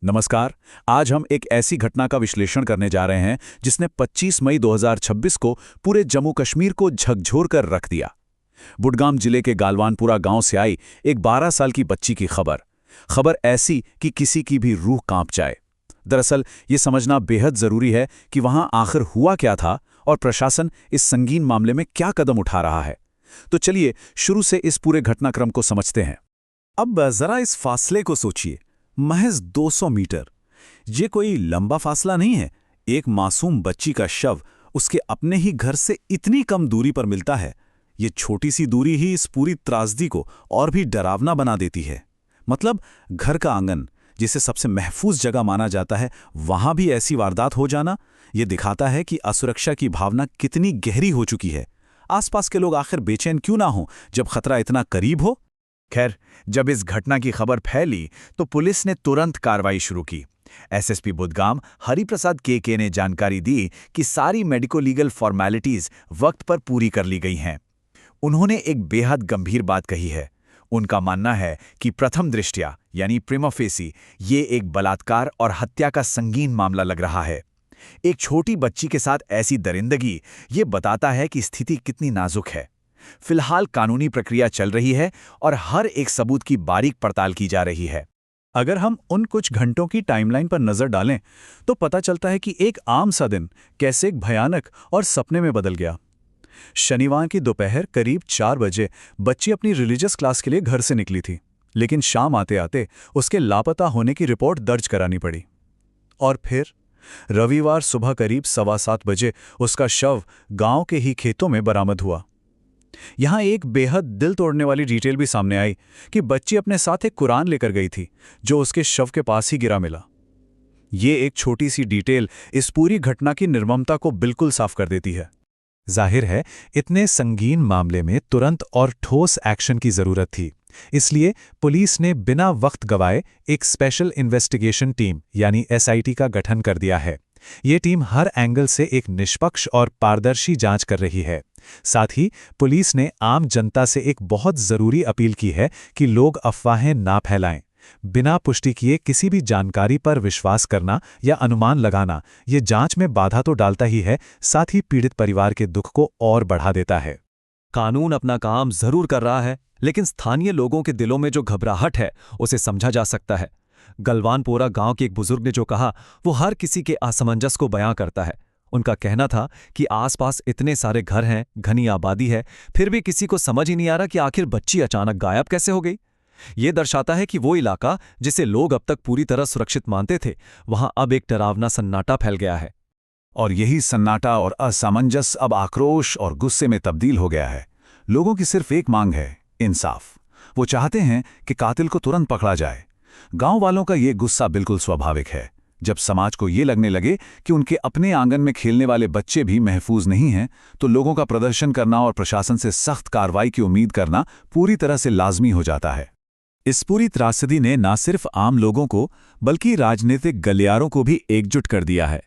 नमस्कार। आज हम एक ऐसी घटना का विश्लेषण करने जा रहे हैं जिसने 25 मई 2026 को पूरे जम्मू कश्मीर को झकझोर कर रख दिया। बुडगाम जिले के गालवानपुरा गांव से आई एक 12 साल की बच्ची की खबर ऐसी कि किसी की भी रूह कांप जाए। दरअसल ये समझना बेहद जरूरी है कि वहां आखिर हुआ क्या था और प्रशासन इस संगीन मामले में क्या कदम उठा रहा है। तो चलिए शुरू से इस पूरे घटनाक्रम को समझते हैं। अब जरा इस फासले को सोचिए, महज 200 मीटर। ये कोई लंबा फासला नहीं है। एक मासूम बच्ची का शव उसके अपने ही घर से इतनी कम दूरी पर मिलता है। ये छोटी सी दूरी ही इस पूरी त्रासदी को और भी डरावना बना देती है। मतलब घर का आंगन, जिसे सबसे महफूज जगह माना जाता है, वहां भी ऐसी वारदात हो जाना, ये दिखाता है कि असुरक्षा की भावना कितनी गहरी हो चुकी है। आसपास के लोग आखिर बेचैन क्यों ना हो जब खतरा इतना करीब हो। खैर, जब इस घटना की खबर फैली तो पुलिस ने तुरंत कार्रवाई शुरू की। एसएसपी बुडगाम हरिप्रसाद के ने जानकारी दी कि सारी मेडिको लीगल फॉर्मेलिटीज वक्त पर पूरी कर ली गई हैं। उन्होंने एक बेहद गंभीर बात कही है। उनका मानना है कि प्रथम दृष्टया यानी प्रिमा फेसी ये एक बलात्कार और हत्या का संगीन मामला लग रहा है। एक छोटी बच्ची के साथ ऐसी दरिंदगी ये बताता है कि स्थिति कितनी नाजुक है। फिलहाल कानूनी प्रक्रिया चल रही है और हर एक सबूत की बारीक पड़ताल की जा रही है। अगर हम उन कुछ घंटों की टाइमलाइन पर नजर डालें तो पता चलता है कि एक आम सा दिन कैसे एक भयानक और सपने में बदल गया। शनिवार की दोपहर करीब 4 बजे बच्ची अपनी रिलीजियस क्लास के लिए घर से निकली थी, लेकिन शाम आते आते उसके लापता होने की रिपोर्ट दर्ज करानी पड़ी। और फिर रविवार सुबह करीब 7:15 बजे उसका शव गांव के ही खेतों में बरामद हुआ। यहां एक बेहद दिल तोड़ने वाली डिटेल भी सामने आई कि बच्ची अपने साथ एक कुरान लेकर गई थी, जो उसके शव के पास ही गिरा मिला। ये एक छोटी सी डिटेल इस पूरी घटना की निर्ममता को बिल्कुल साफ कर देती है। जाहिर है, इतने संगीन मामले में तुरंत और ठोस एक्शन की जरूरत थी। इसलिए पुलिस ने बिना वक्त गवाए एक स्पेशल इन्वेस्टिगेशन टीम यानी एसआईटी का गठन कर दिया है। ये टीम हर एंगल से एक निष्पक्ष और पारदर्शी जांच कर रही है। साथ ही पुलिस ने आम जनता से एक बहुत जरूरी अपील की है कि लोग अफवाहें ना फैलाएं। बिना पुष्टि किए किसी भी जानकारी पर विश्वास करना या अनुमान लगाना ये जांच में बाधा तो डालता ही है, साथ ही पीड़ित परिवार के दुख को और बढ़ा देता है। कानून अपना काम जरूर कर रहा है, लेकिन स्थानीय लोगों के दिलों में जो घबराहट है उसे समझा जा सकता है। गलवानपोरा गांव के एक बुजुर्ग ने जो कहा वो हर किसी के असमंजस को बयां करता है। उनका कहना था कि आसपास इतने सारे घर हैं, घनी आबादी है, फिर भी किसी को समझ ही नहीं आ रहा कि आखिर बच्ची अचानक गायब कैसे हो गई। ये दर्शाता है कि वो इलाका जिसे लोग अब तक पूरी तरह सुरक्षित मानते थे, वहां अब एक डरावना सन्नाटा फैल गया है। और यही सन्नाटा और असमंजस अब आक्रोश और गुस्से में तब्दील हो गया है। लोगों की सिर्फ एक मांग है, इंसाफ। वो चाहते हैं कि कातिल को तुरंत पकड़ा जाए। गांव वालों का ये गुस्सा बिल्कुल स्वाभाविक है। जब समाज को ये लगने लगे कि उनके अपने आंगन में खेलने वाले बच्चे भी महफूज नहीं हैं, तो लोगों का प्रदर्शन करना और प्रशासन से सख्त कार्रवाई की उम्मीद करना पूरी तरह से लाजमी हो जाता है। इस पूरी त्रासदी ने न सिर्फ आम लोगों को बल्कि राजनीतिक गलियारों को भी एकजुट कर दिया है।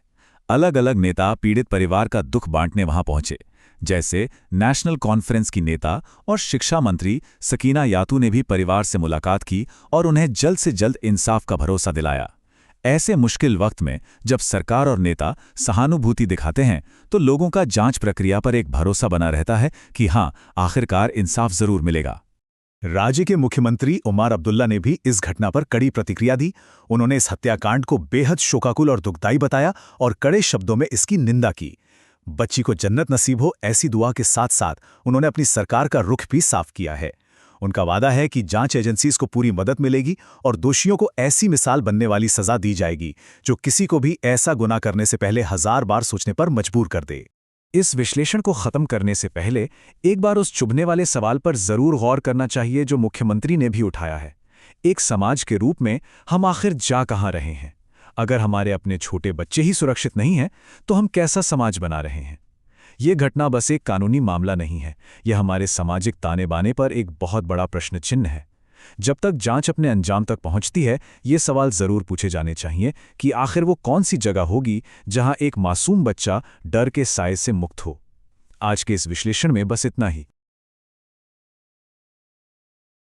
अलग अलग नेता पीड़ित परिवार का दुख बांटने वहां पहुंचे, जैसे नेशनल कॉन्फ्रेंस की नेता और शिक्षा मंत्री सकीना यातू ने भी परिवार से मुलाकात की और उन्हें जल्द से जल्द इंसाफ का भरोसा दिलाया। ऐसे मुश्किल वक्त में जब सरकार और नेता सहानुभूति दिखाते हैं तो लोगों का जांच प्रक्रिया पर एक भरोसा बना रहता है कि हां, आखिरकार इंसाफ जरूर मिलेगा। राज्य के मुख्यमंत्री उमर अब्दुल्ला ने भी इस घटना पर कड़ी प्रतिक्रिया दी। उन्होंने इस हत्याकांड को बेहद शोकाकुल और दुखदायी बताया और कड़े शब्दों में इसकी निंदा की। बच्ची को जन्नत नसीब हो ऐसी दुआ के साथ साथ उन्होंने अपनी सरकार का रुख भी साफ किया है। उनका वादा है कि जांच एजेंसीज को पूरी मदद मिलेगी और दोषियों को ऐसी मिसाल बनने वाली सजा दी जाएगी जो किसी को भी ऐसा गुनाह करने से पहले 1000 बार सोचने पर मजबूर कर दे। इस विश्लेषण को खत्म करने से पहले एक बार उस चुभने वाले सवाल पर जरूर गौर करना चाहिए जो मुख्यमंत्री ने भी उठाया है। एक समाज के रूप में हम आखिर जा कहां रहे हैं? अगर हमारे अपने छोटे बच्चे ही सुरक्षित नहीं हैं तो हम कैसा समाज बना रहे हैं? ये घटना बस एक कानूनी मामला नहीं है, यह हमारे सामाजिक ताने बाने पर एक बहुत बड़ा प्रश्न चिन्ह है। जब तक जांच अपने अंजाम तक पहुंचती है, ये सवाल जरूर पूछे जाने चाहिए कि आखिर वो कौन सी जगह होगी जहां एक मासूम बच्चा डर के साए से मुक्त हो। आज के इस विश्लेषण में बस इतना ही।